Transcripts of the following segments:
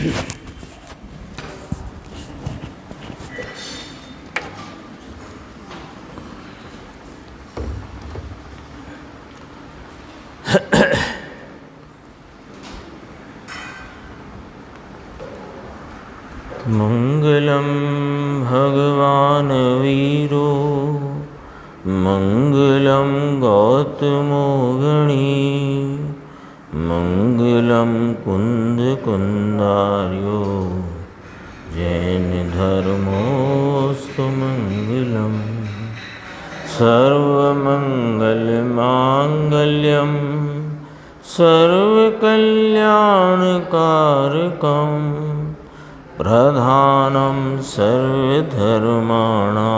मंगलम भगवान वीरो मंगलम गौतमो गणी मंगलम कुंद कुंदार्यो जैन धर्मोस्तु मंगलम सर्वमंगल मांगल्यम सर्वकल्याणकारकम प्रधानं सर्वधर्माणां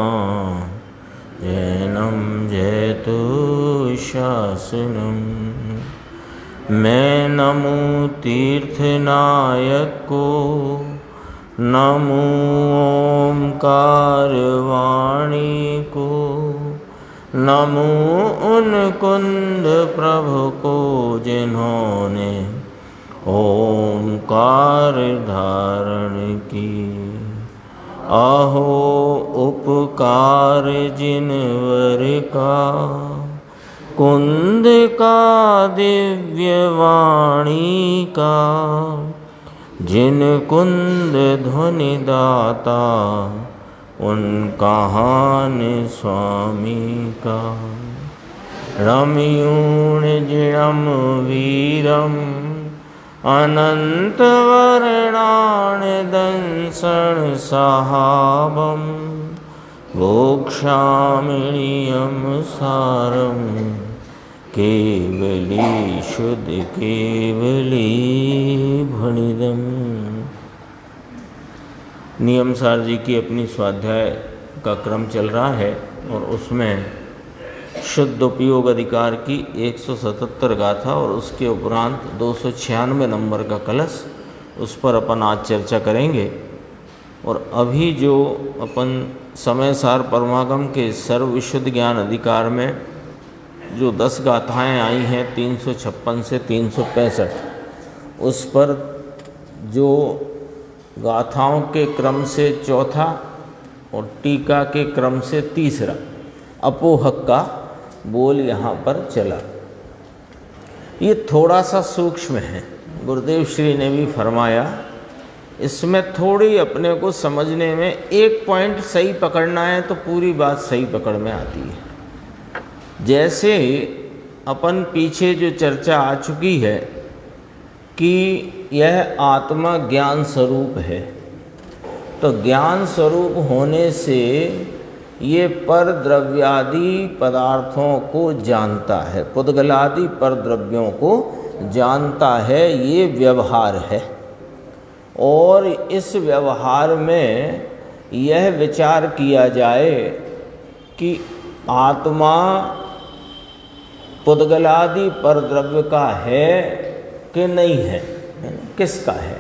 जैनं जयतु शासनम्। मैं नमो तीर्थनायक को, नमो ओंकार वाणी को, नमो उन कुंद प्रभु को जिन्होंने ओंकार धारण की। अहो उपकार जिनवर का, कुंद का दिव्य वाणी का, जिन कुंद ध्वनि दाता उन कहान स्वामी का। रमयूण जिणम वीरम अनंत वर्णान दंसन सहाबम भोक्षामिणियम सारम केवली शुद्ध केवली भणिदम। नियम सार जी की अपनी स्वाध्याय का क्रम चल रहा है और उसमें शुद्ध उपयोग अधिकार की 177 गाथा और उसके उपरांत 296 नंबर का कलश, उस पर अपन आज चर्चा करेंगे। और अभी जो अपन समय सार परमागम के सर्व विशुद्ध ज्ञान अधिकार में जो 10 गाथाएँ आई हैं 356 से 365, उस पर जो गाथाओं के क्रम से चौथा और टीका के क्रम से तीसरा अपोहक का बोल यहाँ पर चला। ये थोड़ा सा सूक्ष्म है, गुरुदेव श्री ने भी फरमाया इसमें थोड़ी अपने को समझने में एक पॉइंट सही पकड़ना है तो पूरी बात सही पकड़ में आती है। जैसे अपन पीछे जो चर्चा आ चुकी है कि यह आत्मा ज्ञान स्वरूप है, तो ज्ञान स्वरूप होने से ये पर द्रव्यादि पदार्थों को जानता है, पुद्गलादि पर द्रव्यों को जानता है, ये व्यवहार है। और इस व्यवहार में यह विचार किया जाए कि आत्मा पुद्गलादि पर द्रव्य का है कि नहीं है, किसका है,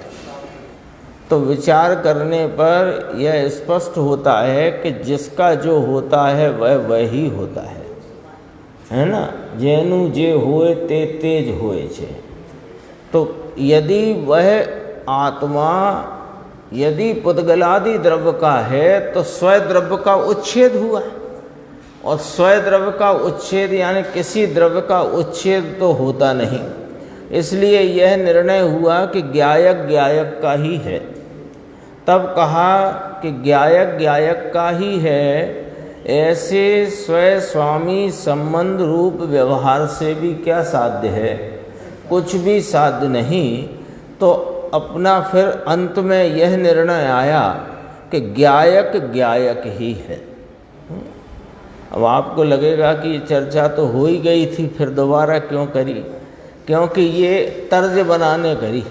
तो विचार करने पर यह स्पष्ट होता है कि जिसका जो होता है वह वही होता है ना। जेनु जे होए ते तेज होए छे। तो यदि वह आत्मा यदि पुद्गलादि द्रव्य का है तो स्वद्रव्य का उच्छेद हुआ, और स्वद्रव्य का उच्छेद यानी किसी द्रव्य का उच्छेद तो होता नहीं। इसलिए यह निर्णय हुआ कि ज्ञायक ज्ञायक का ही है। तब कहा कि ज्ञायक ज्ञायक का ही है, ऐसे स्वयं स्वामी संबंध रूप व्यवहार से भी क्या साध्य है, कुछ भी साध्य नहीं। तो अपना फिर अंत में यह निर्णय आया कि ज्ञायक ज्ञायक ही है। अब आपको लगेगा कि चर्चा तो हो ही गई थी, फिर दोबारा क्यों करी, क्योंकि ये तर्ज बनाने करी।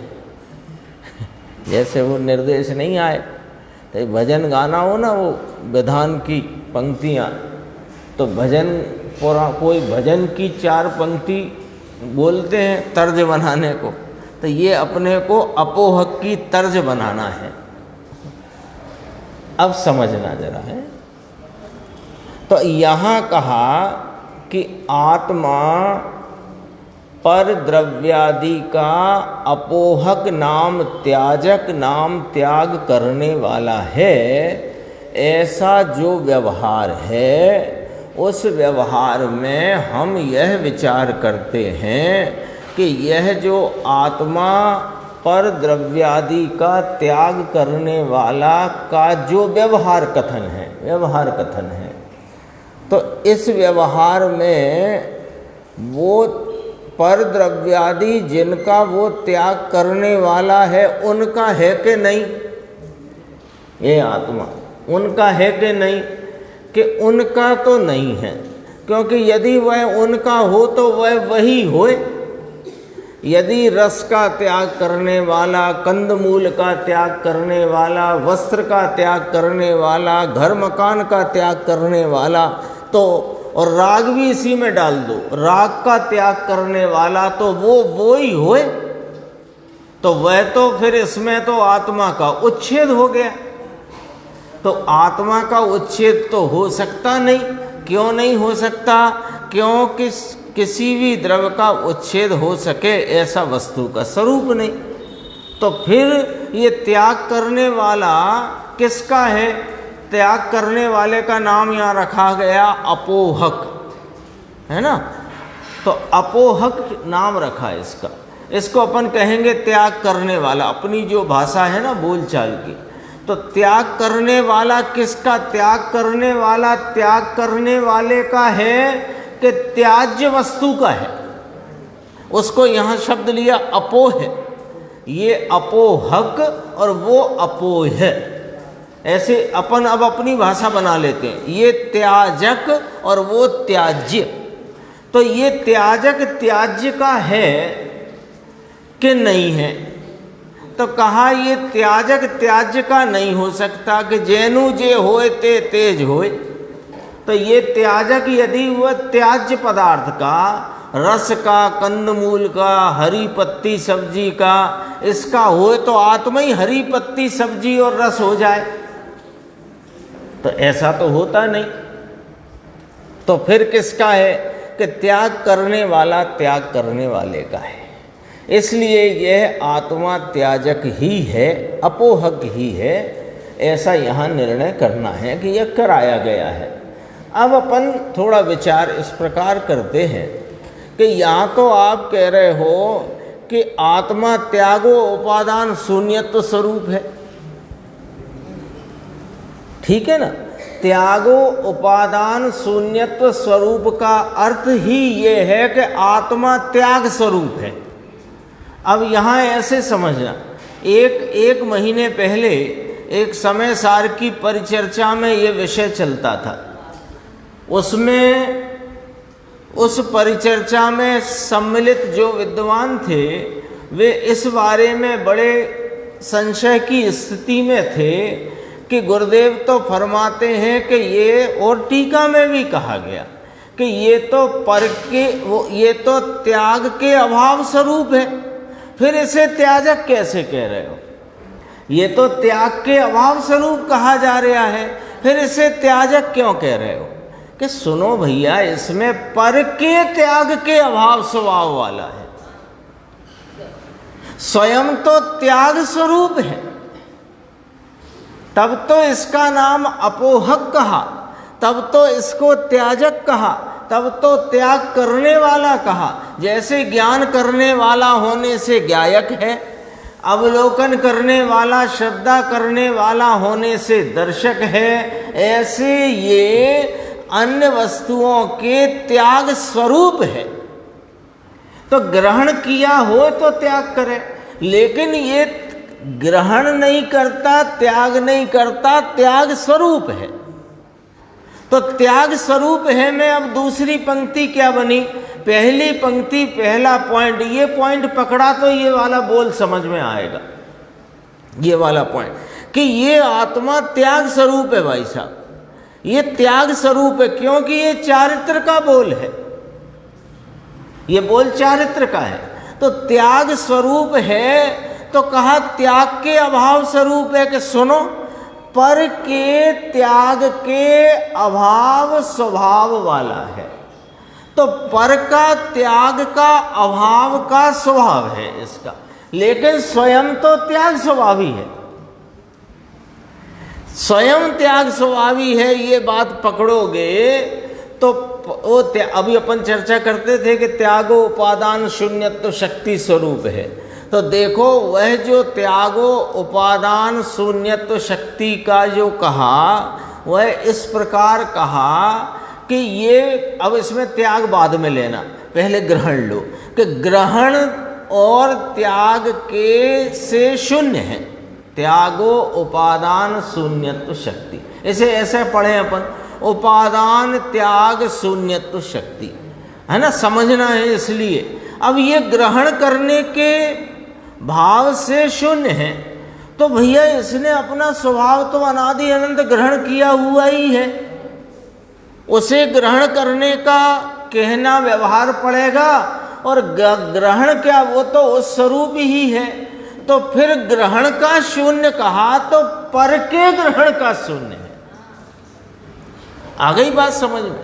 जैसे वो निर्देश नहीं आए तो भजन गाना हो ना, वो विधान की पंक्तियाँ, तो भजन कोई भजन की 4 पंक्ति बोलते हैं तर्ज बनाने को, तो ये अपने को अपोहक की तर्ज बनाना है। अब समझना जरा है। तो यहाँ कहा कि आत्मा पर द्रव्यादि का अपोहक नाम त्याजक नाम त्याग करने वाला है, ऐसा जो व्यवहार है उस व्यवहार में हम यह विचार करते हैं कि यह जो आत्मा पर द्रव्यादि का त्याग करने वाला का जो व्यवहार कथन है, तो इस व्यवहार में वो पर द्रव्यादि जिनका वो त्याग करने वाला है उनका है कि नहीं, ये आत्मा उनका है कि नहीं, कि उनका तो नहीं है, क्योंकि यदि वह उनका हो तो वह वही होए। यदि रस का त्याग करने वाला, कंदमूल का त्याग करने वाला, वस्त्र का त्याग करने वाला, घर मकान का त्याग करने वाला, तो और राग भी इसी में डाल दो, राग का त्याग करने वाला, तो वो ही होए, तो वह तो फिर इसमें तो आत्मा का उच्छेद हो गया। तो आत्मा का उच्छेद तो हो सकता नहीं। क्यों नहीं हो सकता? क्योंकि किसी भी द्रव्य का उच्छेद हो सके ऐसा वस्तु का स्वरूप नहीं। तो फिर ये त्याग करने वाला किसका है? त्याग करने वाले का नाम यहाँ रखा गया अपोहक, है ना। तो अपोहक नाम रखा है इसका। इसको अपन कहेंगे त्याग करने वाला, अपनी जो भाषा है ना बोलचाल की। तो त्याग करने वाला किसका? त्याग करने वाला त्याग करने वाले का है कि त्याज्य वस्तु का है। उसको यहाँ शब्द लिया अपोह, ये अपोहक और वो अपोह है। ऐसे अपन अब अपनी भाषा बना लेते हैं, ये त्याजक और वो त्याज्य। तो ये त्याजक त्याज्य का है कि नहीं है? तो कहा ये त्याजक त्याज्य का नहीं हो सकता कि जैनु जे होए ते तेज होए। तो ये त्याजक यदि वह त्याज्य पदार्थ का, रस का, कंदमूल का, हरी पत्ती सब्जी का, इसका होए तो आत्मा ही हरी पत्ती सब्जी और रस हो जाए, तो ऐसा तो होता नहीं। तो फिर किसका है? कि त्याग करने वाला त्याग करने वाले का है। इसलिए यह आत्मा त्याजक ही है, अपोहक ही है, ऐसा यहाँ निर्णय करना है कि यह कराया गया है। अब अपन थोड़ा विचार इस प्रकार करते हैं कि यहाँ तो आप कह रहे हो कि आत्मा त्यागो उपादान शून्यत्व स्वरूप है, ठीक है ना। त्यागो उपादान शून्यत्व स्वरूप का अर्थ ही ये है कि आत्मा त्याग स्वरूप है। अब यहाँ ऐसे समझना, एक महीने पहले एक समय सार की परिचर्चा में ये विषय चलता था। उसमें उस परिचर्चा में सम्मिलित जो विद्वान थे वे इस बारे में बड़े संशय की स्थिति में थे कि गुरुदेव तो फरमाते हैं कि ये, और टीका में भी कहा गया कि ये तो पर के ये तो त्याग के अभाव स्वरूप है, फिर इसे त्याजक कैसे कह रहे हो? ये तो त्याग के अभाव स्वरूप कहा जा रहा है, फिर इसे त्याजक क्यों कह रहे हो? कि सुनो भैया, इसमें पर के त्याग के अभाव स्वभाव वाला है, स्वयं तो त्याग स्वरूप है, तब तो इसका नाम अपोहक कहा, तब तो इसको त्याजक कहा, तब तो त्याग करने वाला कहा। जैसे ज्ञान करने वाला होने से ज्ञायक है, अवलोकन करने वाला, श्रद्धा करने वाला होने से दर्शक है, ऐसे ये अन्य वस्तुओं के त्याग स्वरूप है। तो ग्रहण किया हो तो त्याग करे, लेकिन ये ग्रहण नहीं करता, त्याग नहीं करता, त्याग स्वरूप है। तो त्याग स्वरूप है में अब दूसरी पंक्ति क्या बनी? पहली पंक्ति पहला पॉइंट, ये पॉइंट पकड़ा तो ये वाला बोल समझ में आएगा। ये वाला पॉइंट कि ये आत्मा त्याग स्वरूप है। भाई साहब, ये त्याग स्वरूप है क्योंकि ये चारित्र का बोल है, ये बोल चारित्र का है। तो त्याग स्वरूप है तो कहा त्याग के अभाव स्वरूप है कि सुनो, पर के त्याग के अभाव स्वभाव वाला है। तो पर का त्याग का अभाव का स्वभाव है इसका, लेकिन स्वयं तो त्याग स्वभावी है, स्वयं त्याग स्वभावी है। ये बात पकड़ोगे तो वो अभी अपन चर्चा करते थे कि त्यागो उपादान शून्यत्व शक्ति स्वरूप है। तो देखो वह जो त्यागो उपादान शून्यत्व शक्ति का जो कहा, वह इस प्रकार कहा कि ये, अब इसमें त्याग बाद में लेना, पहले ग्रहण लो कि ग्रहण और त्याग के से शून्य है। त्यागो उपादान शून्यत्व शक्ति, इसे ऐसे पढ़े अपन, उपादान त्याग शून्यत्व शक्ति, है ना, समझना है इसलिए। अब ये ग्रहण करने के भाव से शून्य है, तो भैया इसने अपना स्वभाव तो अनादि अनंत ग्रहण किया हुआ ही है, उसे ग्रहण करने का कहना व्यवहार पड़ेगा। और ग्रहण क्या, वो तो उस स्वरूप ही है। तो फिर ग्रहण का शून्य कहा तो पर के ग्रहण का शून्य है। आ गई बात समझ में?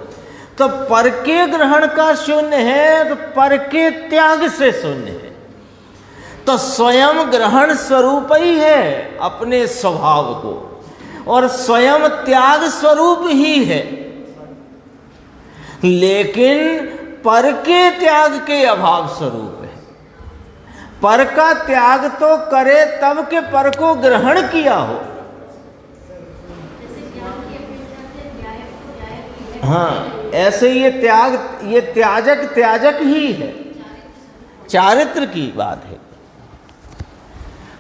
तो पर के ग्रहण का शून्य है तो पर के त्याग से शून्य है। तो स्वयं ग्रहण स्वरूप ही है अपने स्वभाव को, और स्वयं त्याग स्वरूप ही है, लेकिन पर के त्याग के अभाव स्वरूप है। पर का त्याग तो करे तब के पर को ग्रहण किया हो। हाँ, ऐसे ये त्याग, ये त्याजक ही है, चारित्र की बात है।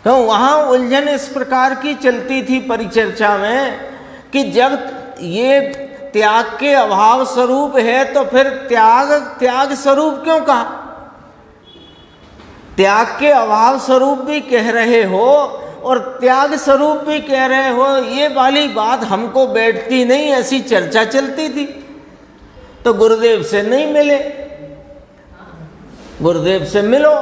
तो वहां उलझन इस प्रकार की चलती थी परिचर्चा में कि जब ये त्याग के अभाव स्वरूप है तो फिर त्याग स्वरूप क्यों कहा? त्याग के अभाव स्वरूप भी कह रहे हो और त्याग स्वरूप भी कह रहे हो, ये वाली बात हमको बैठती नहीं। ऐसी चर्चा चलती थी। तो गुरुदेव से नहीं मिले, गुरुदेव से मिलो।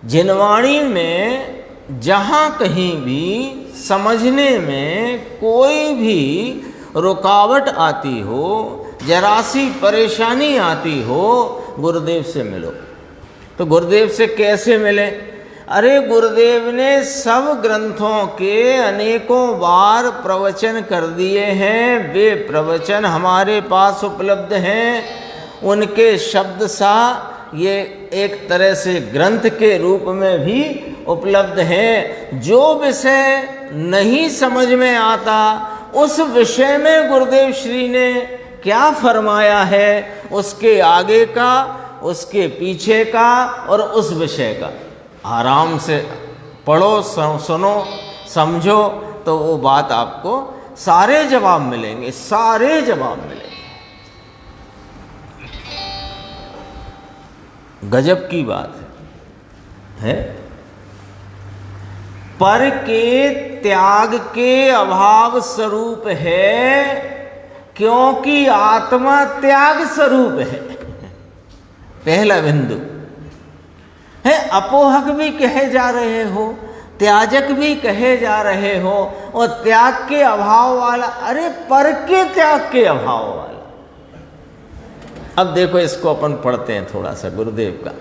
जिनवाणी में जहाँ कहीं भी समझने में कोई भी रुकावट आती हो, जरा सी परेशानी आती हो, गुरुदेव से मिलो। तो गुरुदेव से कैसे मिले? अरे गुरुदेव ने सब ग्रंथों के अनेकों बार प्रवचन कर दिए हैं, वे प्रवचन हमारे पास उपलब्ध हैं, उनके शब्द सा ये एक तरह से ग्रंथ के रूप में भी उपलब्ध हैं। जो विषय नहीं समझ में आता उस विषय में गुरुदेव श्री ने क्या फरमाया है, उसके आगे का, उसके पीछे का और उस विषय का आराम से पढ़ो, सुनो, समझो, तो वो बात आपको सारे जवाब मिलेंगे, सारे जवाब मिलेंगे। गजब की बात है? पर के त्याग के अभाव स्वरूप है, क्योंकि आत्मा त्याग स्वरूप है। पहला बिंदु है। अपोहक भी कहे जा रहे हो, त्याजक भी कहे जा रहे हो, और त्याग के अभाव वाला, अरे पर के त्याग के अभाव वाला। अब देखो इसको अपन पढ़ते हैं थोड़ा सा गुरुदेव का,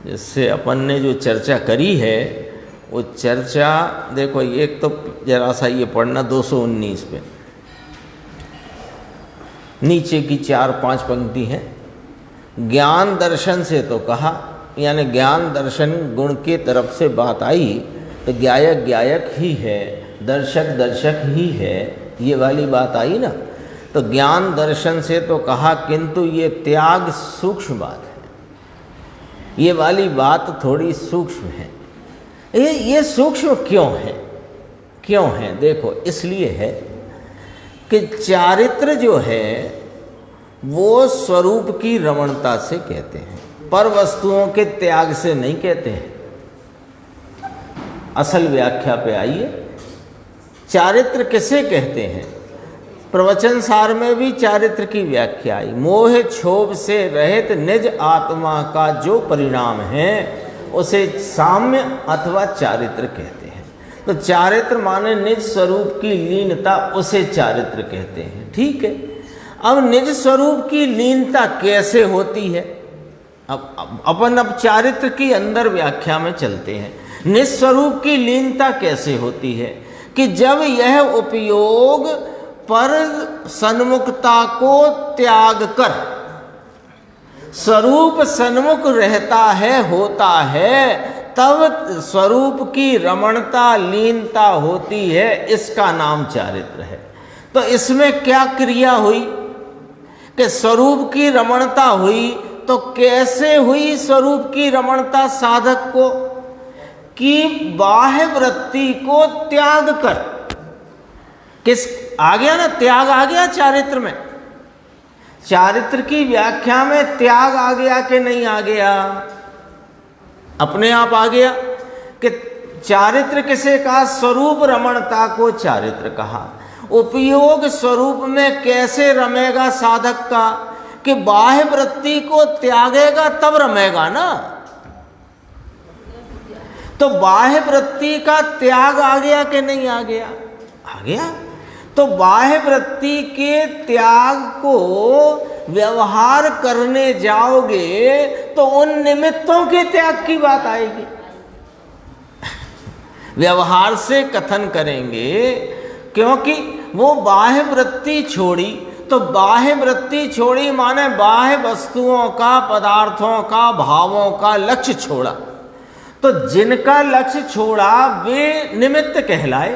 जिससे अपन ने जो चर्चा करी है वो चर्चा देखो। एक तो जरा सा ये पढ़ना 219 पे, नीचे की 4-5 पंक्ति है। ज्ञान दर्शन से तो कहा, यानी ज्ञान दर्शन गुण के तरफ से बात आई, तो ज्ञायक ज्ञायक ही है, दर्शक दर्शक ही है, ये वाली बात आई ना। तो ज्ञान दर्शन से तो कहा, किंतु ये त्याग सूक्ष्म बात है, ये वाली बात थोड़ी सूक्ष्म है। ये सूक्ष्म क्यों है? क्यों है? देखो इसलिए है कि चारित्र जो है वो स्वरूप की रमणता से कहते हैं, पर वस्तुओं के त्याग से नहीं कहते हैं। असल व्याख्या पे आइए, चारित्र किसे कहते हैं? प्रवचन सार में भी चारित्र की व्याख्या आई। मोह क्षोभ से रहित निज आत्मा का जो परिणाम है उसे साम्य अथवा चारित्र कहते हैं। तो चारित्र माने निज स्वरूप की लीनता, उसे चारित्र कहते हैं। ठीक है। अब निज स्वरूप की लीनता कैसे होती है? अब अपन चारित्र की अंदर व्याख्या में चलते हैं। निज स्वरूप की लीनता कैसे होती है कि जब यह उपयोग पर सन्मुखता को त्याग कर स्वरूप सन्मुख रहता है, होता है, तब स्वरूप की रमणता लीनता होती है। इसका नाम चारित्र है। तो इसमें क्या क्रिया हुई कि स्वरूप की रमणता हुई। तो कैसे हुई स्वरूप की रमणता साधक को? कि बाह्य वृत्ति को त्याग कर, किस आ गया ना, त्याग आ गया चारित्र में। चारित्र की व्याख्या में त्याग आ गया कि नहीं आ गया? अपने आप आ गया कि चारित्र किसे कहा? स्वरूप रमणता को चारित्र कहा। उपयोग स्वरूप में कैसे रमेगा साधक का? कि बाह्य वृत्ति को त्यागेगा तब रमेगा ना। तो बाह्य वृत्ति का त्याग आ गया कि नहीं आ गया? आ गया। तो बाह्य वृत्ति के त्याग को व्यवहार करने जाओगे तो उन निमित्तों के त्याग की बात आएगी। व्यवहार से कथन करेंगे, क्योंकि वो बाह्य वृत्ति छोड़ी। तो बाह्य वृत्ति छोड़ी माने बाह्य वस्तुओं का, पदार्थों का, भावों का लक्ष्य छोड़ा। तो जिनका लक्ष्य छोड़ा वे निमित्त कहलाए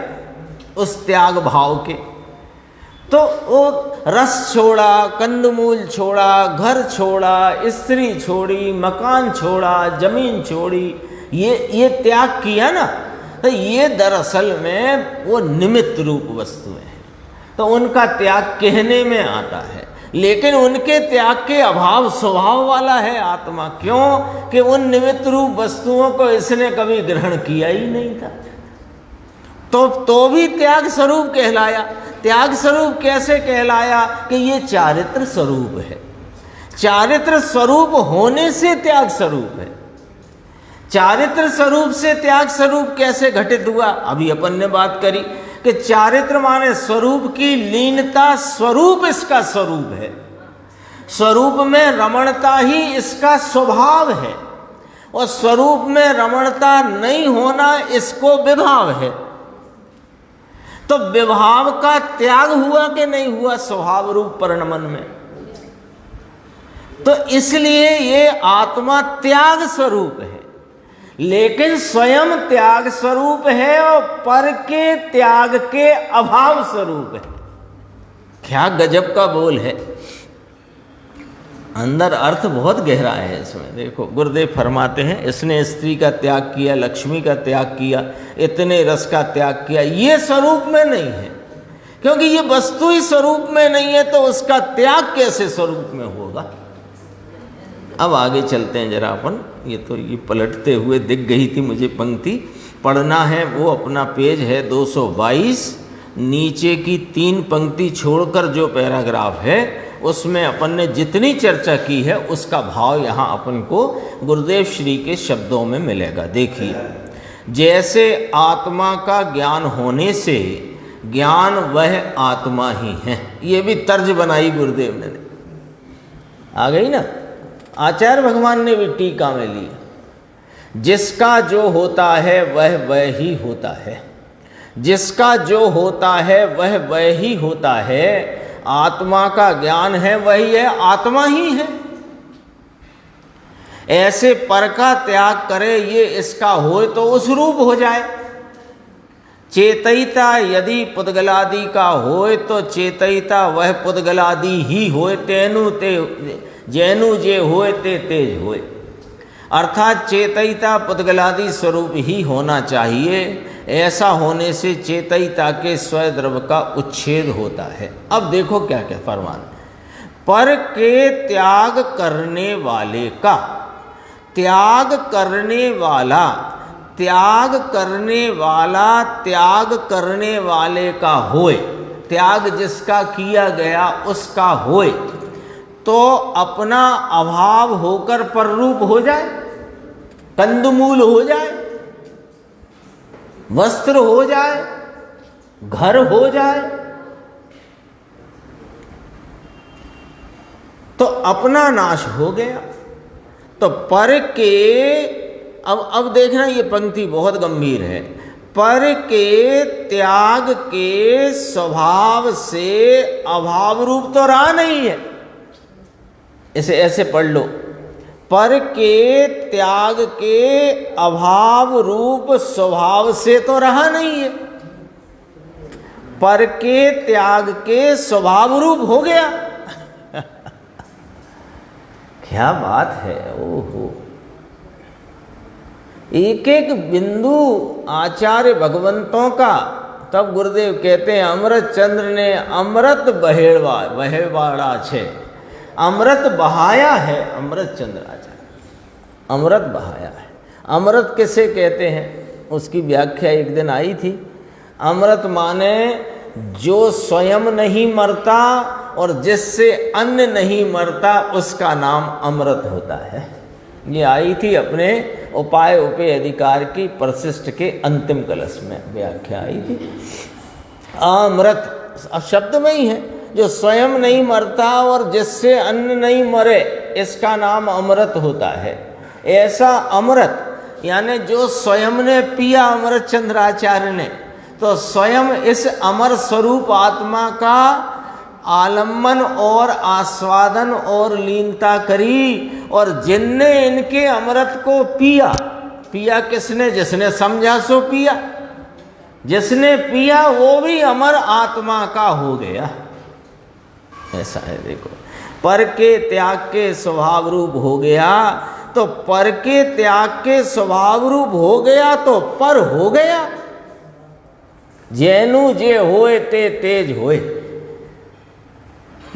उस त्याग भाव के। तो वो रस छोड़ा, कंदमूल छोड़ा, घर छोड़ा, स्त्री छोड़ी, मकान छोड़ा, जमीन छोड़ी, ये त्याग किया ना। तो ये दरअसल में वो निमित्त रूप वस्तुएं हैं। तो उनका त्याग कहने में आता है, लेकिन उनके त्याग के अभाव स्वभाव वाला है आत्मा। क्यों? कि उन निमित्त रूप वस्तुओं को इसने कभी ग्रहण किया ही नहीं था। तो भी त्याग स्वरूप कहलाया। त्याग स्वरूप कैसे कहलाया? कि ये चारित्र स्वरूप है। चारित्र स्वरूप होने से त्याग स्वरूप है। चारित्र स्वरूप से त्याग स्वरूप कैसे घटित हुआ? अभी अपन ने बात करी कि चारित्र माने स्वरूप की लीनता, स्वरूप इसका स्वरूप है। स्वरूप में रमणता ही इसका स्वभाव है, और स्वरूप में रमणता नहीं होना इसको विभाव है। तो विभाव का त्याग हुआ कि नहीं हुआ स्वभाव रूप परिणमन में? तो इसलिए ये आत्मा त्याग स्वरूप है, लेकिन स्वयं त्याग स्वरूप है और पर के त्याग के अभाव स्वरूप है। क्या गजब का बोल है। अंदर अर्थ बहुत गहरा है इसमें। देखो गुरुदेव फरमाते हैं, इसने स्त्री का त्याग किया, लक्ष्मी का त्याग किया, इतने रस का त्याग किया। ये स्वरूप में नहीं है, क्योंकि ये वस्तु ही स्वरूप में नहीं है, तो उसका त्याग कैसे स्वरूप में होगा? अब आगे चलते हैं जरा अपन। ये पलटते हुए दिख गई थी मुझे पंक्ति, पढ़ना है। वो अपना पेज है 222, नीचे की 3 पंक्ति छोड़कर जो पैराग्राफ है उसमें अपन ने जितनी चर्चा की है उसका भाव यहाँ अपन को गुरुदेव श्री के शब्दों में मिलेगा। देखिए, जैसे आत्मा का ज्ञान होने से ज्ञान वह आत्मा ही है। ये भी तर्ज बनाई गुरुदेव ने, आ गई ना। आचार्य भगवान ने भी टीका में ली, जिसका जो होता है वह ही होता है। जिसका जो होता है वह ही होता है। आत्मा का ज्ञान है वही है, आत्मा ही है। ऐसे पर का त्याग करे, ये इसका होए तो उस रूप हो जाए। चेतयिता यदि पुद्गलादि का होए तो चेतयिता वह पुद्गलादि ही होए। तेनु ते जैनु जे होए ते तेज होए। अर्थात चेतयिता पुद्गलादि स्वरूप ही होना चाहिए। ऐसा होने से चेतयिता के स्वद्रव्य का उच्छेद होता है। अब देखो क्या क्या फरमान। पर के त्याग करने वाले का, त्याग करने वाला, त्याग करने वाला, त्याग करने वाले का होए, त्याग जिसका किया गया उसका होए, तो अपना अभाव होकर पररूप हो जाए, कंदमूल हो जाए, वस्त्र हो जाए, घर हो जाए। तो अपना नाश हो गया। तो पर के, अब देखना ये पंक्ति बहुत गंभीर है। पर के त्याग के स्वभाव से अभाव रूप तो रहा नहीं है। इसे ऐसे पढ़ लो, पर के त्याग के अभाव रूप स्वभाव से तो रहा नहीं है, पर के त्याग के स्वभाव रूप हो गया। क्या बात है! ओहो, एक एक बिंदु आचार्य भगवंतों का। तब गुरुदेव कहते हैं अमृत चंद्र ने अमृत बहेवाड़ा छे, अमृत बहाया है। अमृत चंद्र आचार्य अमृत बहाया है। अमृत किसे कहते हैं उसकी व्याख्या एक दिन आई थी। अमृत माने जो स्वयं नहीं मरता और जिससे अन्न नहीं मरता, उसका नाम अमृत होता है। ये आई थी अपने उपाय उपेय अधिकार की परिशिष्ट के अंतिम कलश में व्याख्या आई थी। अमृत अब शब्द में ही है, जो स्वयं नहीं मरता और जिससे अन्न नहीं मरे, इसका नाम अमृत होता है। ऐसा अमृत यानी जो स्वयं ने पिया अमृत चंद्राचार्य ने, तो स्वयं इस अमर स्वरूप आत्मा का आलम्बन और आस्वादन और लीनता करी। और जिनने इनके अमृत को पिया, पिया किसने? जिसने समझा सो पिया। जिसने पिया वो भी अमर आत्मा का हो गया। ऐसा है, देखो, पर के त्याग के स्वभाव रूप हो गया। तो पर के त्याग के स्वभाव रूप हो गया तो पर हो गया। जैनु जे होए ते तेज होए,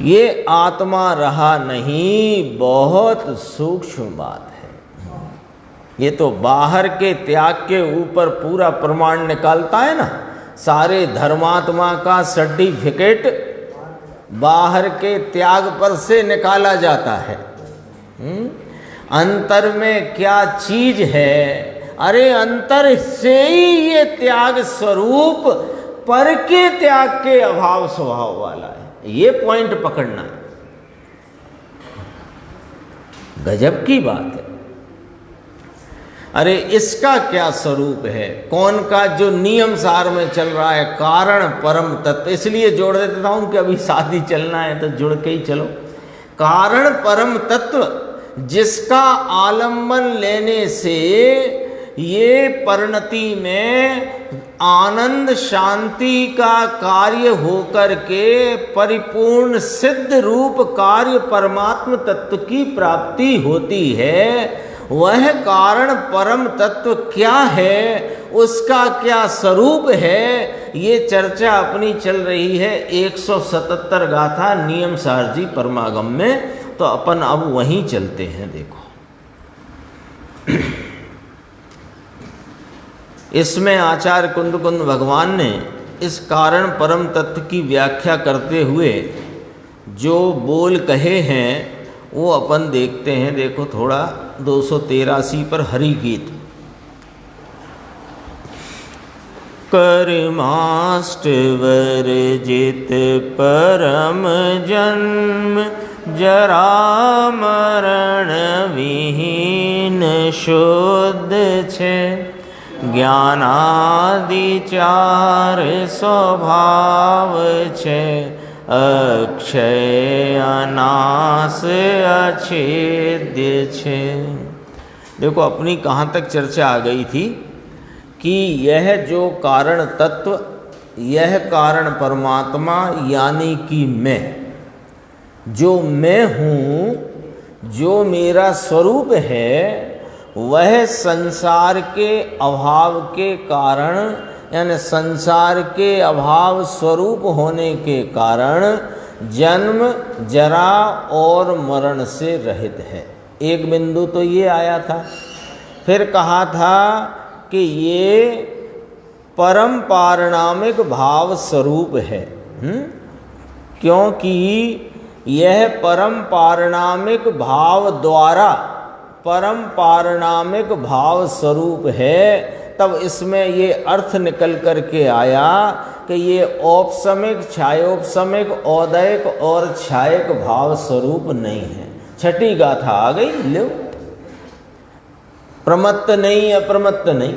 ये आत्मा रहा नहीं। बहुत सूक्ष्म बात है। ये तो बाहर के त्याग के ऊपर पूरा प्रमाण निकालता है ना। सारे धर्मात्मा का सर्टिफिकेट बाहर के त्याग पर से निकाला जाता है। अंतर में क्या चीज है? अरे अंतर से ही ये त्याग स्वरूप पर के त्याग के अभाव स्वभाव वाला है। ये पॉइंट पकड़ना है। गजब की बात है। अरे इसका क्या स्वरूप है? कौन का जो नियम सार में चल रहा है, कारण परम तत्व। इसलिए जोड़ देता हूं कि अभी साथ ही चलना है तो जुड़ के ही चलो। कारण परम तत्व जिसका आलम्बन लेने से ये परिणति में आनंद शांति का कार्य होकर के परिपूर्ण सिद्ध रूप कार्य परमात्म तत्व की प्राप्ति होती है। वह कारण परम तत्व क्या है, उसका क्या स्वरूप है, ये चर्चा अपनी चल रही है 177 गाथा नियम सारजी परमागम में। तो अपन अब वहीं चलते हैं। देखो, इसमें आचार्य कुंद भगवान ने इस कारण परम तत्व की व्याख्या करते हुए जो बोल कहे हैं वो अपन देखते हैं। देखो थोड़ा 283 पर हरि गीत। कर्माष्ट वर्जित परम जन्म, जरा मरण विहीन शुद्ध छे, ज्ञानादि चार स्वभाव छे, अक्षय अनास अछेद्य छे। देखो अपनी कहाँ तक चर्चा आ गई थी कि यह जो कारण तत्व, यह कारण परमात्मा यानी कि मैं हूँ, जो मेरा स्वरूप है, वह संसार के अभाव के कारण यानी संसार के अभाव स्वरूप होने के कारण जन्म जरा और मरण से रहित है। एक बिंदु तो ये आया था। फिर कहा था कि ये परम पारिणामिक भाव स्वरूप है। क्योंकि यह परम पारिणामिक भाव द्वारा परम पारिणामिक भाव स्वरूप है, तब इसमें ये अर्थ निकल कर के आया कि ये औपसमिक, छायोपसमिक, औदयिक और छायक भाव स्वरूप नहीं है। छठी गाथा आ गई, लो प्रमत्त नहीं, अप्रमत्त नहीं।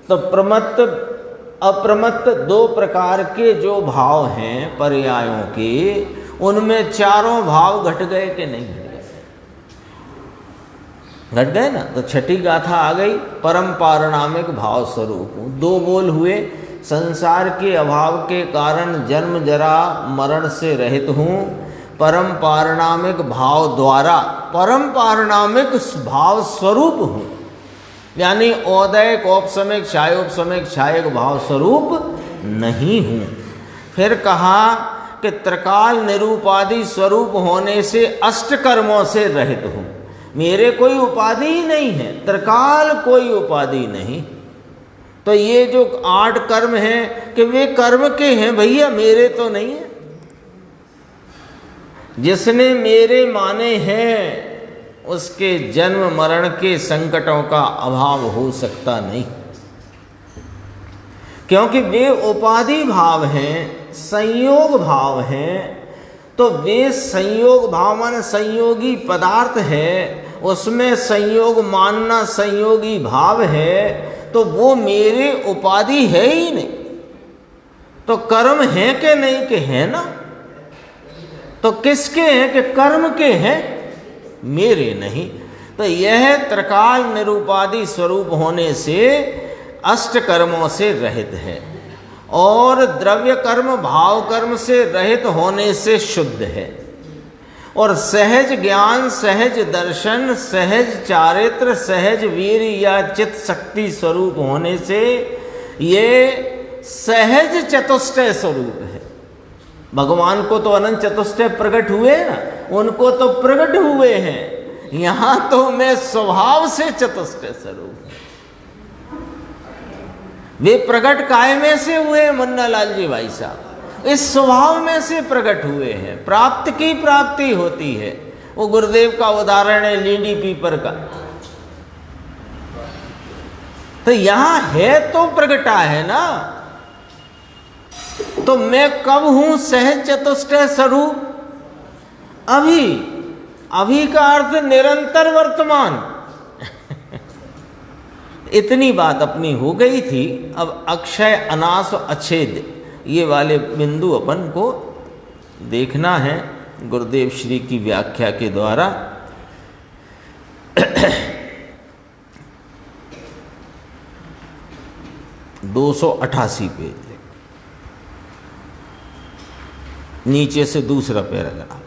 तो प्रमत्त अप्रमत्त दो प्रकार के जो भाव हैं पर्यायों के, उनमें चारों भाव घट गए कि नहीं घट गए? घट गए ना। तो छठी गाथा आ गई, परम पारिणामिक भाव स्वरूप हूँ। दो बोल हुए, संसार के अभाव के कारण जन्म जरा मरण से रहित हूँ, परम पारिणामिक भाव द्वारा परम पारिणामिक भाव स्वरूप हूँ। यानी औदयिक, औपसमिक, छायोपसमिक, छायक भाव स्वरूप नहीं हूँ। फिर कहा कि त्रिकाल निरूपादि स्वरूप होने से अष्ट कर्मों से रहित हूँ। मेरे कोई उपाधि ही नहीं है, त्रिकाल कोई उपाधि नहीं। तो ये जो 8 कर्म हैं कि वे कर्म के हैं भैया, मेरे तो नहीं है। जिसने मेरे माने हैं उसके जन्म मरण के संकटों का अभाव हो सकता नहीं, क्योंकि वे उपाधि भाव हैं, संयोग भाव हैं। तो वे संयोग भाव माने संयोगी पदार्थ है, उसमें संयोग मानना संयोगी भाव है, तो वो मेरे उपाधि है ही नहीं। तो कर्म है कि नहीं के हैं ना। तो किसके हैं कि कर्म के हैं, मेरे नहीं। तो यह त्रिकाल निरूपादि स्वरूप होने से अष्ट कर्मों से रहित है और द्रव्य कर्म भाव कर्म से रहित होने से शुद्ध है। और सहज ज्ञान, सहज दर्शन, सहज चारित्र, सहज वीर या चित्त शक्ति स्वरूप होने से ये सहज चतुष्टय स्वरूप है। भगवान को तो अनंत चतुष्टय प्रकट हुए ना, उनको तो प्रकट हुए हैं। यहां तो मैं स्वभाव से चतुष्टय स्वरूप हूं। वे प्रकट काय में से हुए मुन्ना लाल जी भाई साहब, इस स्वभाव में से प्रकट हुए हैं। प्राप्त की प्राप्ति होती है। वो गुरुदेव का उदाहरण है लींडी पीपर का। तो यहां है तो प्रकटा है ना। तो मैं कब हूं सहज चतुष्टय स्वरूप? अभी। अभी का अर्थ निरंतर वर्तमान। इतनी बात अपनी हो गई थी। अब अक्षय, अनास, अच्छेद ये वाले बिंदु अपन को देखना है गुरुदेव श्री की व्याख्या के द्वारा। 288 पेज, नीचे से दूसरा पैराग्राफ।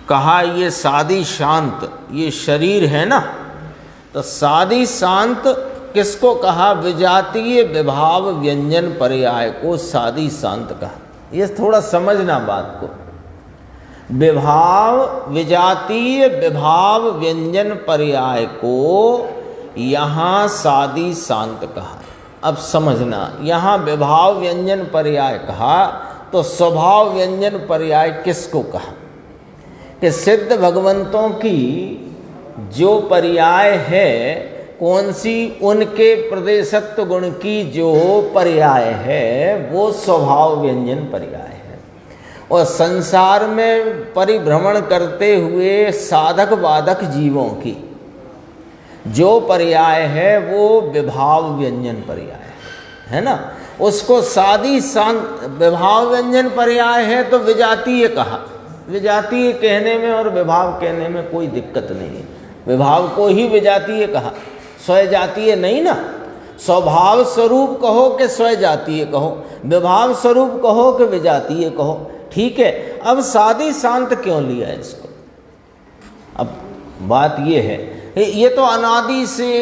कहा ये सादी शांत, ये शरीर है ना, तो सादी शांत किसको कहा? विजातीय विभाव व्यंजन पर्याय को सादी शांत कहा। ये थोड़ा समझना बात को। विभाव, विजातीय विभाव व्यंजन पर्याय को यहाँ सादी शांत कहा। अब समझना, यहाँ विभाव व्यंजन पर्याय कहा तो स्वभाव व्यंजन पर्याय किसको कहा? कि सिद्ध भगवंतों की जो पर्याय है कौन सी? उनके प्रदेशत्व गुण की जो पर्याय है वो स्वभाव व्यंजन पर्याय है। और संसार में परिभ्रमण करते हुए साधक बाधक जीवों की जो पर्याय है वो विभाव व्यंजन पर्याय है ना। उसको सादी शांत विभाव व्यंजन पर्याय है तो विजातीय कहा। विजातीय कहने में और विभाव कहने में कोई दिक्कत नहीं है। विभाव को ही विजातीय कहा, स्वजातीय नहीं ना। स्वभाव स्वरूप कहो कि स्वजातीय कहो, विभाव स्वरूप कहो कि विजातीय कहो, ठीक है। अब सादी शांत क्यों लिया इसको? अब बात ये है, ये तो अनादि से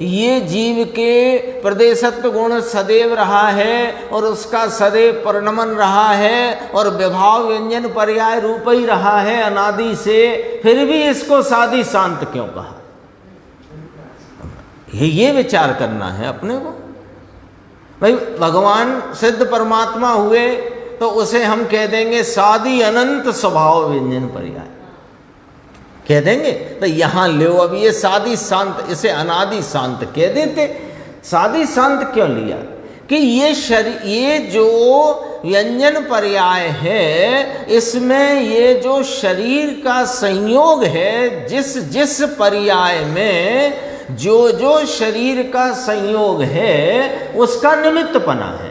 ये जीव के प्रदेशत्व गुण सदैव रहा है और उसका सदैव परिणमन रहा है और विभाव व्यंजन पर्याय रूप ही रहा है अनादि से, फिर भी इसको सादी शांत क्यों कहा? ये विचार करना है अपने को। भाई भगवान सिद्ध परमात्मा हुए तो उसे हम कह देंगे सादी अनंत स्वभाव व्यंजन पर्याय। कह देंगे तो यहाँ ले अब ये सादी शांत, इसे अनादि शांत कह देते। सादी शांत क्यों लिया कि ये जो व्यंजन पर्याय है, इसमें ये जो शरीर का संयोग है, जिस जिस पर्याय में जो जो शरीर का संयोग है उसका निमित्तपना है।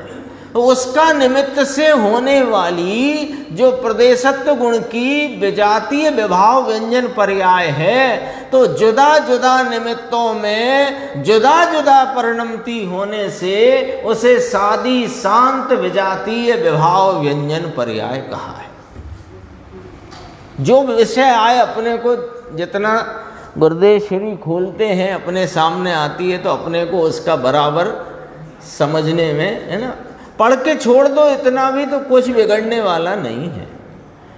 उसका निमित्त से होने वाली जो प्रदेशत्व गुण की विजातीय विभाव व्यंजन पर्याय है, तो जुदा जुदा निमित्तों में जुदा जुदा परिणमति होने से उसे सादी शांत विजातीय विभाव व्यंजन पर्याय कहा है। जो विषय आए अपने को जितना गुरुदेव श्री खोलते हैं अपने सामने आती है, तो अपने को उसका बराबर समझने में, है ना, पढ़ के छोड़ दो इतना भी तो कुछ बिगड़ने वाला नहीं है,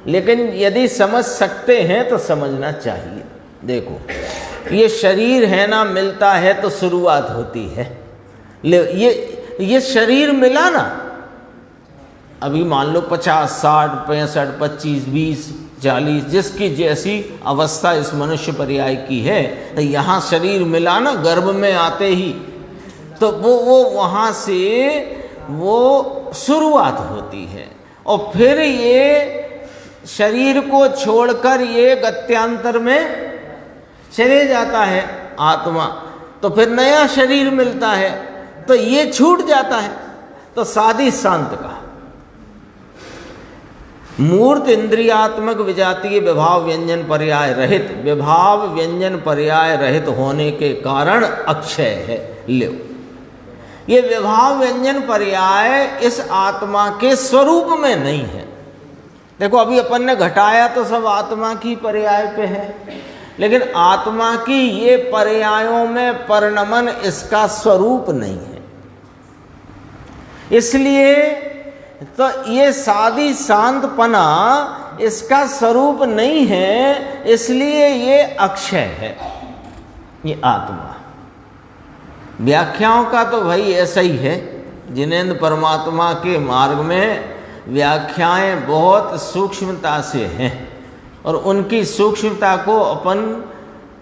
लेकिन यदि समझ सकते हैं तो समझना चाहिए। देखो ये शरीर है ना, मिलता है तो शुरुआत होती है। ये शरीर मिला ना, अभी मान लो 50, 60, 65, 25, 20, 40 जिसकी जैसी अवस्था इस मनुष्य पर्याय की है, तो यहाँ शरीर मिला ना गर्भ में आते ही, तो वो वहाँ से वो शुरुआत होती है। और फिर ये शरीर को छोड़कर ये गत्यांतर में चले जाता है आत्मा, तो फिर नया शरीर मिलता है, तो ये छूट जाता है। तो सादी शांत का मूर्त इंद्रियात्मक विजातीय विभाव व्यंजन पर्याय रहित, विभाव व्यंजन पर्याय रहित होने के कारण अक्षय है। लो ये विभाव व्यंजन पर्याय इस आत्मा के स्वरूप में नहीं है। देखो अभी अपन ने घटाया तो सब आत्मा की पर्याय पे है, लेकिन आत्मा की ये पर्यायों में परिणमन इसका स्वरूप नहीं है। इसलिए तो ये सादी शांतपना इसका स्वरूप नहीं है, इसलिए ये अक्षय है, ये आत्मा। व्याख्याओं का तो भाई ऐसा ही है। जिनेंद्र परमात्मा के मार्ग में व्याख्याएं बहुत सूक्ष्मता से हैं, और उनकी सूक्ष्मता को अपन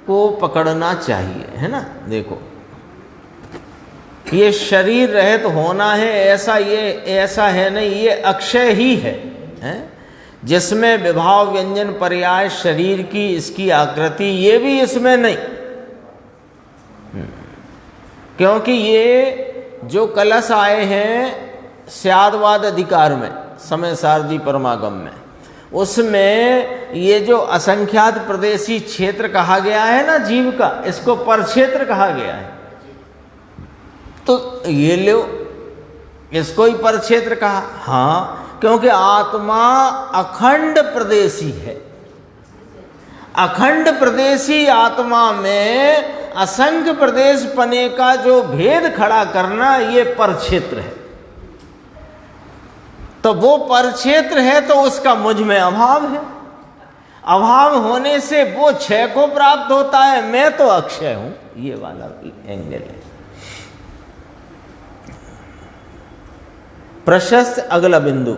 को पकड़ना चाहिए, है ना। देखो ये शरीर रहित होना है, ऐसा है नहीं, ये अक्षय ही है, जिसमें विभाव व्यंजन पर्याय शरीर की इसकी आकृति ये भी इसमें नहीं, क्योंकि ये जो कलश आए हैं स्यादवाद अधिकार में, समय सारजी परमागम में, उसमें ये जो असंख्यात प्रदेशी क्षेत्र कहा गया है ना जीव का, इसको परक्षेत्र कहा गया है। तो ये लो, इसको ही परक्षेत्र कहा। हाँ, क्योंकि आत्मा अखंड प्रदेशी है। अखंड प्रदेशी आत्मा में असंख्य प्रदेश पने का जो भेद खड़ा करना, ये परक्षेत्र है। तो वो परक्षेत्र है तो उसका मुझ में अभाव है। अभाव होने से वो क्षय को प्राप्त होता है, मैं तो अक्षय हूं। ये वाला एंगल है। प्रशस्त अगला बिंदु,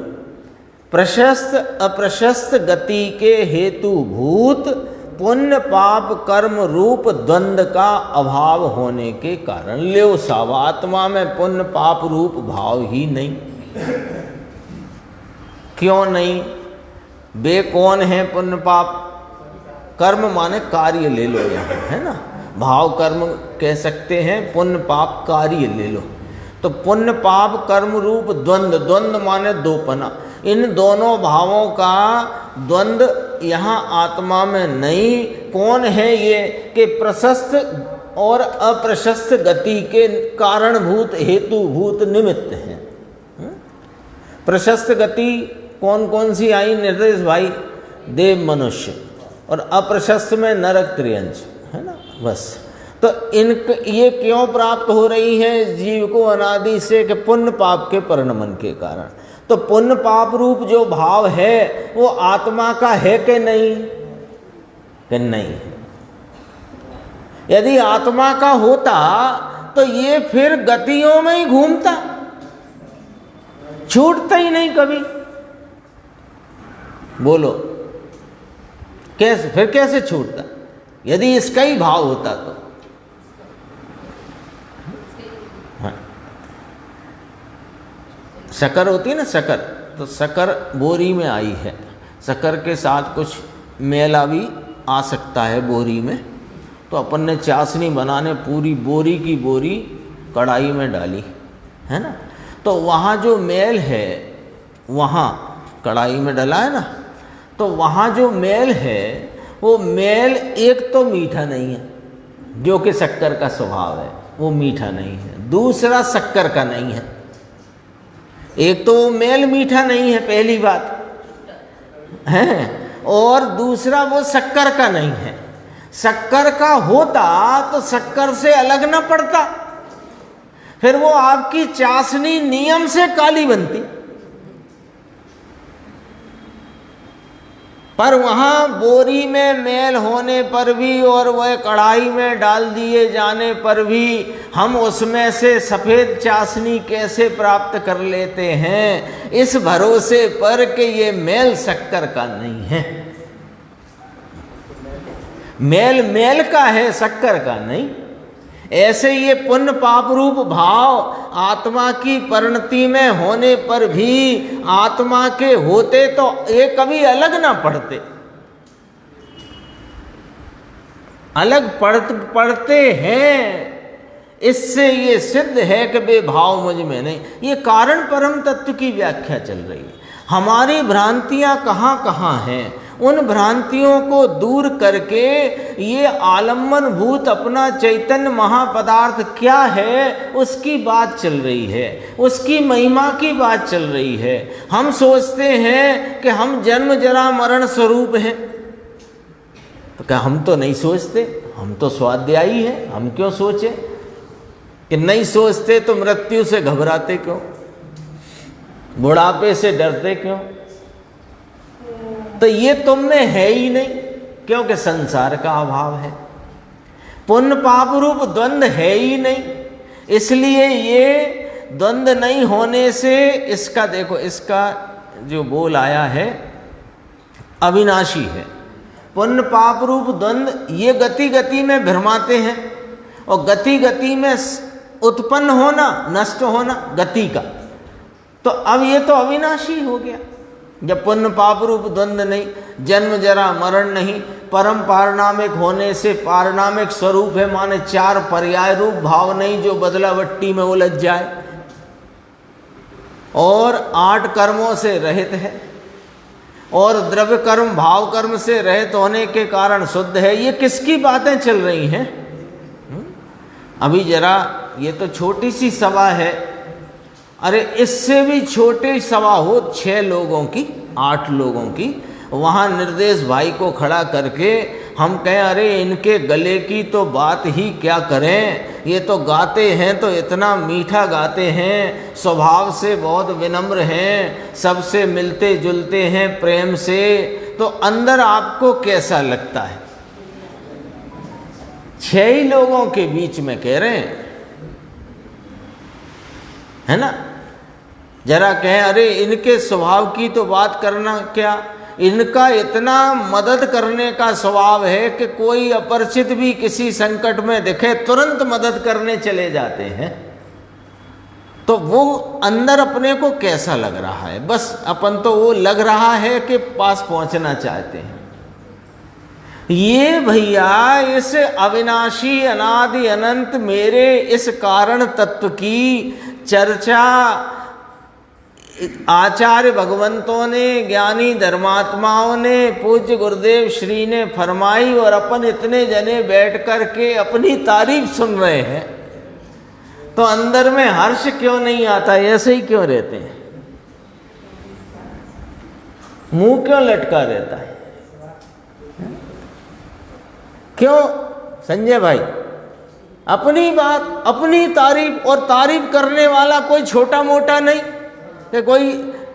प्रशस्त अप्रशस्त गति के हेतुभूत पुण्य पाप कर्म रूप द्वंद्व का अभाव होने के कारण ल्यो सावात्मा में पुण्य पाप रूप भाव ही नहीं। क्यों नहीं? वे कौन है पुण्य पाप? कर्म माने कार्य ले लो यहाँ, है ना। भाव कर्म कह सकते हैं, पुण्य पाप कार्य ले लो। तो पुण्य पाप कर्म रूप द्वंद्व, द्वंद्व माने दोपना, इन दोनों भावों का द्वंद्व यहाँ आत्मा में नहीं। कौन है ये? कि प्रशस्त और अप्रशस्त गति के कारणभूत हेतुभूत निमित्त हैं। प्रशस्त गति कौन कौन सी आई निर्देश भाई? देव मनुष्य, और अप्रशस्त में नरक त्रियंश, है ना। बस तो ये क्यों प्राप्त हो रही है जीव को अनादि से? कि पुण्य पाप के परिणमन के कारण। तो पुण्य पाप रूप जो भाव है वो आत्मा का है कि नहीं? कि नहीं। यदि आत्मा का होता तो ये फिर गतियों में ही घूमता, छूटता ही नहीं कभी। बोलो कैसे, फिर कैसे छूटता यदि इसका ही भाव होता तो? हाँ। शक्कर होती है ना, शक्कर, तो शक्कर बोरी में आई है, शक्कर के साथ कुछ मेला भी आ सकता है बोरी में, तो अपन ने चाशनी बनाने पूरी बोरी की बोरी कढ़ाई में डाली, है ना, तो वहाँ जो मेल है वहाँ कढ़ाई में डला है ना, तो वहाँ जो मेल है वो मेल एक तो मीठा नहीं है, जो कि शक्कर का स्वभाव है, वो मीठा नहीं है। दूसरा शक्कर का नहीं है, एक तो वो मेल मीठा नहीं है पहली बात है, और दूसरा वो शक्कर का नहीं है। शक्कर का होता तो शक्कर से अलग ना पड़ता, फिर वो आपकी चाशनी नियम से काली बनती। पर वहाँ बोरी में मेल होने पर भी और वह कढ़ाई में डाल दिए जाने पर भी हम उसमें से सफ़ेद चाशनी कैसे प्राप्त कर लेते हैं, इस भरोसे पर कि ये मेल शक्कर का नहीं है। मेल मेल का है, शक्कर का नहीं। ऐसे ये पुण्य पाप रूप भाव आत्मा की परिणति में होने पर भी आत्मा के होते तो ये कभी अलग ना पढ़ते, अलग पढ़ते हैं। इससे ये सिद्ध है कि वे भाव मुझ में नहीं। ये कारण परम तत्व की व्याख्या चल रही है। हमारी भ्रांतियां कहाँ कहाँ हैं, उन भ्रांतियों को दूर करके ये आलम्बन भूत अपना चैतन्य महापदार्थ क्या है उसकी बात चल रही है, उसकी महिमा की बात चल रही है। हम सोचते हैं कि हम जन्म जरा मरण स्वरूप हैं, तो क्या हम तो नहीं सोचते, हम तो स्वाध्यायी हैं। हम क्यों सोचे कि नहीं सोचते तो मृत्यु से घबराते क्यों, बुढ़ापे से डरते क्यों? तो ये तुम में है ही नहीं, क्योंकि संसार का अभाव है, पुण्य पाप रूप द्वंद्व है ही नहीं। इसलिए ये द्वंद्व नहीं होने से इसका देखो, इसका जो बोल आया है अविनाशी है। पुण्य पाप रूप द्वंद्व ये गति गति में भ्रमाते हैं, और गति गति में उत्पन्न होना नष्ट होना गति का, तो अब ये तो अविनाशी हो गया। जब पुण्य पाप रूप द्वंद्व नहीं, जन्म जरा मरण नहीं, परम पारणामिक होने से पारणामिक स्वरूप है, माने चार पर्याय रूप भाव नहीं जो बदलावट्टी में उलझ जाए, और 8 कर्मों से रहित है, और द्रव्य कर्म भाव कर्म से रहित होने के कारण शुद्ध है। ये किसकी बातें चल रही हैं? अभी जरा ये तो छोटी सी सभा है, अरे इससे भी छोटी सभा हो 6 लोगों की 8 लोगों की, वहाँ निर्देश भाई को खड़ा करके हम कहें अरे इनके गले की तो बात ही क्या करें, ये तो गाते हैं तो इतना मीठा गाते हैं, स्वभाव से बहुत विनम्र हैं, सबसे मिलते जुलते हैं प्रेम से, तो अंदर आपको कैसा लगता है? 6 ही लोगों के बीच में कह रहे हैं, है ना। जरा कहें अरे इनके स्वभाव की तो बात करना क्या, इनका इतना मदद करने का स्वभाव है कि कोई अपरिचित भी किसी संकट में दिखे तुरंत मदद करने चले जाते हैं, तो वो अंदर अपने को कैसा लग रहा है? बस अपन तो वो लग रहा है कि पास पहुंचना चाहते हैं। ये भैया इस अविनाशी अनादि अनंत मेरे इस कारण तत्व की चर्चा आचार्य भगवंतों ने, ज्ञानी धर्मात्माओं ने, पूज्य गुरुदेव श्री ने फरमाई, और अपन इतने जने बैठ कर के अपनी तारीफ सुन रहे हैं, तो अंदर में हर्ष क्यों नहीं आता? ऐसे ही क्यों रहते हैं? मुंह क्यों लटका रहता है? क्यों संजय भाई? अपनी बात, अपनी तारीफ, और तारीफ करने वाला कोई छोटा मोटा नहीं कि कोई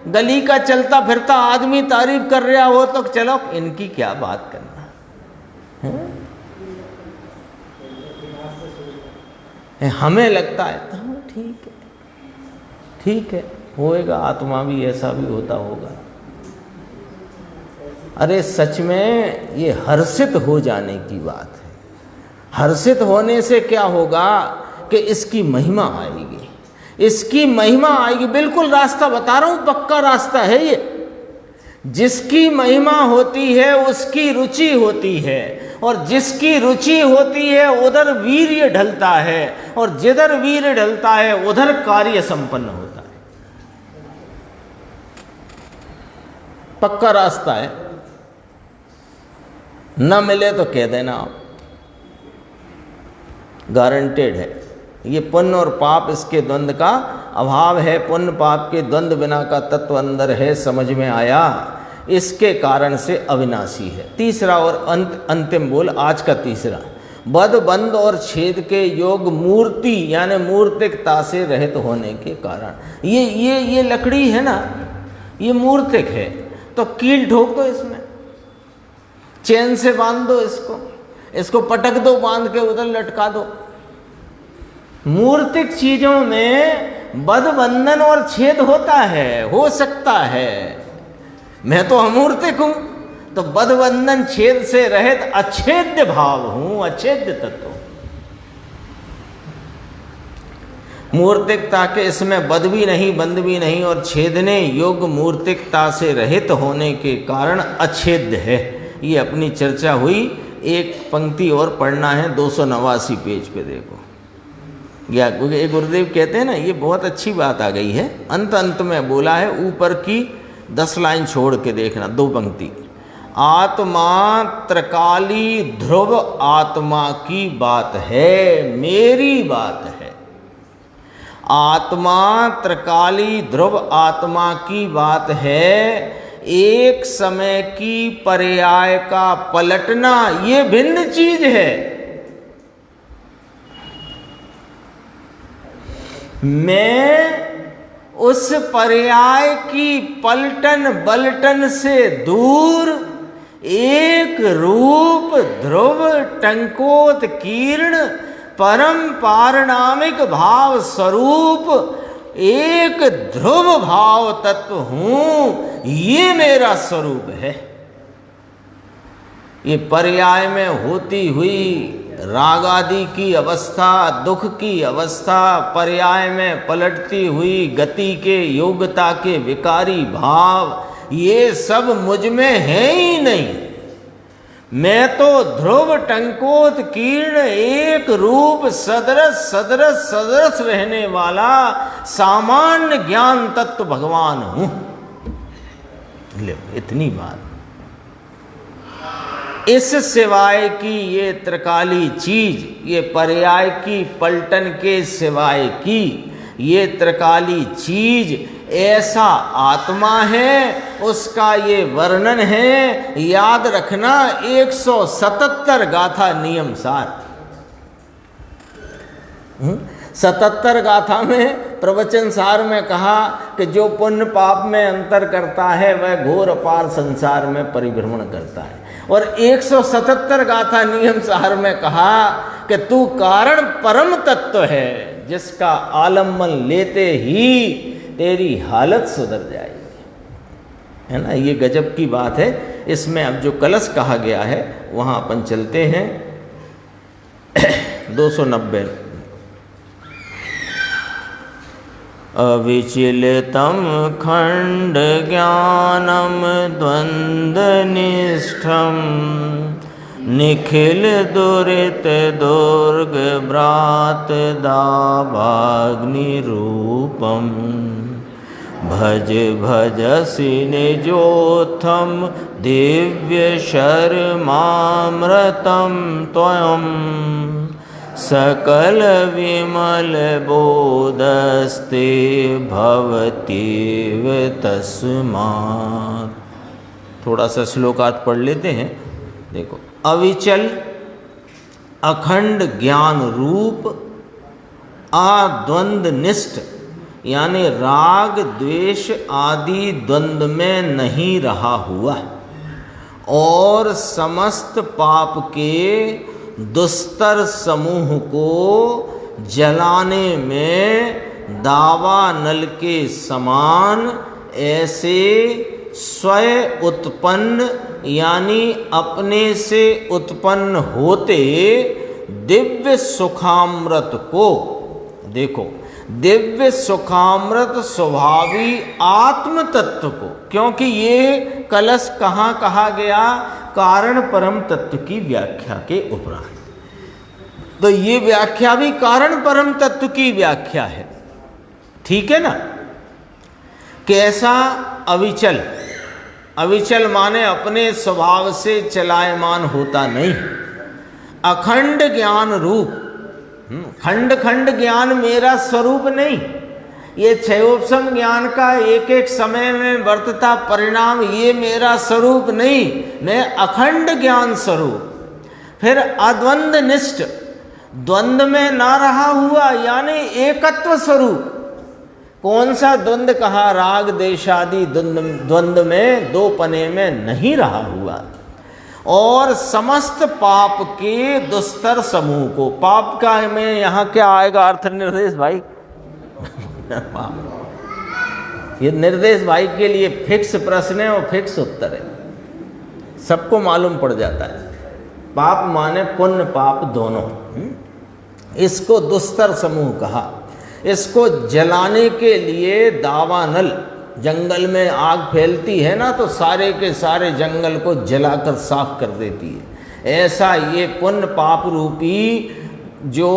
गली का चलता फिरता आदमी तारीफ कर रहा हो तो चलो इनकी क्या बात करना है? हमें लगता है तो ठीक है, ठीक है, होएगा, आत्मा भी ऐसा भी होता होगा। अरे सच में ये हर्षित हो जाने की बात है। हर्षित होने से क्या होगा कि इसकी महिमा आएगी, इसकी महिमा आएगी। बिल्कुल रास्ता बता रहा हूं, पक्का रास्ता है ये। जिसकी महिमा होती है उसकी रुचि होती है, और जिसकी रुचि होती है उधर वीर्य ढलता है, और जिधर वीर्य ढलता है उधर कार्य संपन्न होता है। पक्का रास्ता है, न मिले तो कह देना आप, गारंटेड है। ये पुण्य और पाप, इसके द्वंद्व का अभाव है। पुण्य पाप के द्वंद्व बिना का तत्व अंदर है, समझ में आया? इसके कारण से अविनाशी है। तीसरा और अंतिम बोल आज का तीसरा, बद बंद और छेद के योग मूर्ति यानी मूर्तिकता से रहित होने के कारण। ये लकड़ी है ना, ये मूर्तिक है, तो कील ठोक दो इसमें, चैन से बांध दो इसको पटक दो, बांध के उधर लटका दो। मूर्तिक चीजों में बद बंधन और छेद होता है, हो सकता है। मैं तो अमूर्तिक हूं, तो बद बंधन छेद से रहित अच्छेद्य भाव हूं, अच्छेद्य तत्व। मूर्तिकता के इसमें बद भी नहीं, बंद भी नहीं, और छेदने योग्य मूर्तिकता से रहित होने के कारण अच्छेद्य है। ये अपनी चर्चा हुई। एक पंक्ति और पढ़ना है, 289 पेज पे देखो। या गुरुदेव कहते हैं ना, ये बहुत अच्छी बात आ गई है। अंत में बोला है, ऊपर की 10 लाइन छोड़ के देखना, 2 पंक्ति। आत्मा त्रकाली ध्रुव आत्मा की बात है, मेरी बात है। आत्मा त्रकाली ध्रुव आत्मा की बात है। एक समय की पर्याय का पलटना ये भिन्न चीज है। मैं उस पर्याय की पलटन बलटन से दूर एक रूप ध्रुव टंकोत कीर्ण परम पारणामिक भाव स्वरूप एक ध्रुव भाव तत्व हूं, ये मेरा स्वरूप है। ये पर्याय में होती हुई राग आदि की अवस्था, दुख की अवस्था, पर्याय में पलटती हुई गति के योग्यता के विकारी भाव, ये सब मुझ में है ही नहीं। मैं तो ध्रुव टंकोत कीर्ण एक रूप सदरस सदरस सदरस रहने वाला सामान्य ज्ञान तत्व भगवान हूं। ले इतनी बात। इस सिवाय की ये त्रिकाली चीज, ये पर्याय की पलटन के सिवाय की ये त्रिकाली चीज ऐसा आत्मा है, उसका ये वर्णन है। याद रखना, 177 गाथा नियम सार। 77 गाथा में प्रवचन सार में कहा कि जो पुण्य पाप में अंतर करता है वह घोर अपार संसार में परिभ्रमण करता है। और 177 गाथा नियम सार में कहा कि तू कारण परम तत्व है, जिसका आलम्बन लेते ही तेरी हालत सुधर जाएगी। है ना, ये गजब की बात है। इसमें अब जो कलश कहा गया है वहाँ अपन चलते हैं। 290। अविचलितम खंड ज्ञानम द्वंद्वनिष्ठम निखिल दुरित दुर्ग व्रात दावाग्नि रूपम भज भजसि निजोत्थम दिव्य शर्मामृतम त्वयं सकल विमल बोधस्ते भवतीव तस्मात्। थोड़ा सा श्लोकार्थ पढ़ लेते हैं। देखो, अविचल अखंड ज्ञान रूप अद्वंद्व निष्ठ, यानी राग द्वेष आदि द्वंद्व में नहीं रहा हुआ, और समस्त पाप के दुस्तर समूह को जलाने में दावा नल के समान ऐसे स्वयं उत्पन्न यानी अपने से उत्पन्न होते दिव्य सुखामृत को, देखो दिव्य सुखामृत स्वभावी आत्म तत्व को, क्योंकि ये कलश कहाँ कहा गया, कारण परम तत्व की व्याख्या के उपरांत, तो ये व्याख्या भी कारण परम तत्व की व्याख्या है, ठीक है ना। कैसा, अविचल, अविचल माने अपने स्वभाव से चलायमान होता नहीं, अखंड ज्ञान रूप, खंड खंड ज्ञान मेरा स्वरूप नहीं, ये क्षयोपशम ज्ञान का एक एक समय में वर्तता परिणाम ये मेरा स्वरूप नहीं, मैं अखंड ज्ञान स्वरूप। फिर अद्वंद निष्ठ, द्वंद्व में ना रहा हुआ यानी एकत्व स्वरूप। कौन सा द्वंद्व कहा, राग देशादि द्वंद्व में दो पने में नहीं रहा हुआ। और समस्त पाप के दुस्तर समूह को, पाप का में यहाँ क्या आएगा अर्थ निर्देश भाई ये निर्देश भाई के लिए फिक्स प्रश्न है और फिक्स उत्तर है, सबको मालूम पड़ जाता है। पाप माने पुण्य पाप दोनों, इसको दुस्तर समूह कहा। इसको जलाने के लिए दावानल, जंगल में आग फैलती है ना तो सारे के सारे जंगल को जलाकर साफ कर देती है, ऐसा ये पुण्य पाप रूपी जो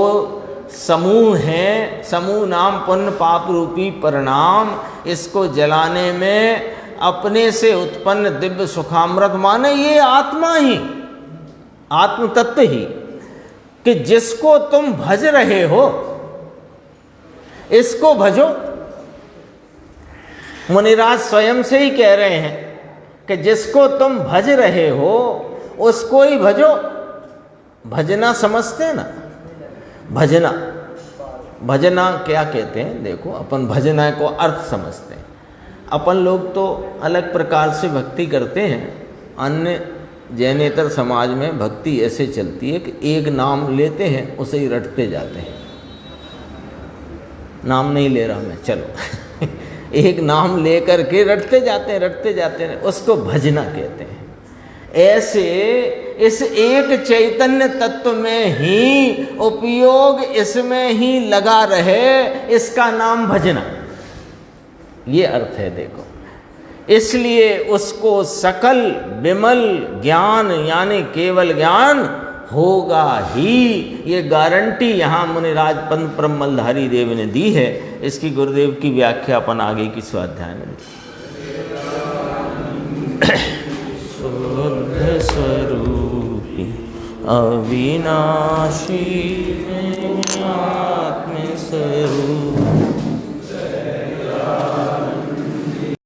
समूह है, समूह नाम पुण्य पाप रूपी परिणाम, इसको जलाने में अपने से उत्पन्न दिव्य सुखामृत माने ये आत्मा ही, आत्म तत्व ही, कि जिसको तुम भज रहे हो इसको भजो। मुनिराज स्वयं से ही कह रहे हैं कि जिसको तुम भज रहे हो उसको ही भजो। भजना समझते हैं ना, भजना, भजना क्या कहते हैं, देखो अपन भजना को अर्थ समझते हैं। अपन लोग तो अलग प्रकार से भक्ति करते हैं, अन्य जैनेतर समाज में भक्ति ऐसे चलती है कि एक नाम लेते हैं उसे ही रटते जाते हैं। नाम नहीं ले रहा मैं, चलो एक नाम लेकर के रटते जाते हैं, उसको भजना कहते हैं। ऐसे इस एक चैतन्य तत्व में ही उपयोग इसमें ही लगा रहे, इसका नाम भजना, ये अर्थ है। देखो, इसलिए उसको सकल विमल ज्ञान यानी केवल ज्ञान होगा ही, ये गारंटी यहाँ मुनिराज पंत ब्रह्मलधारी देव ने दी है। इसकी गुरुदेव की व्याख्या अपन आगे की स्वाध्याय में शुद्ध स्वरूपी अविनाशी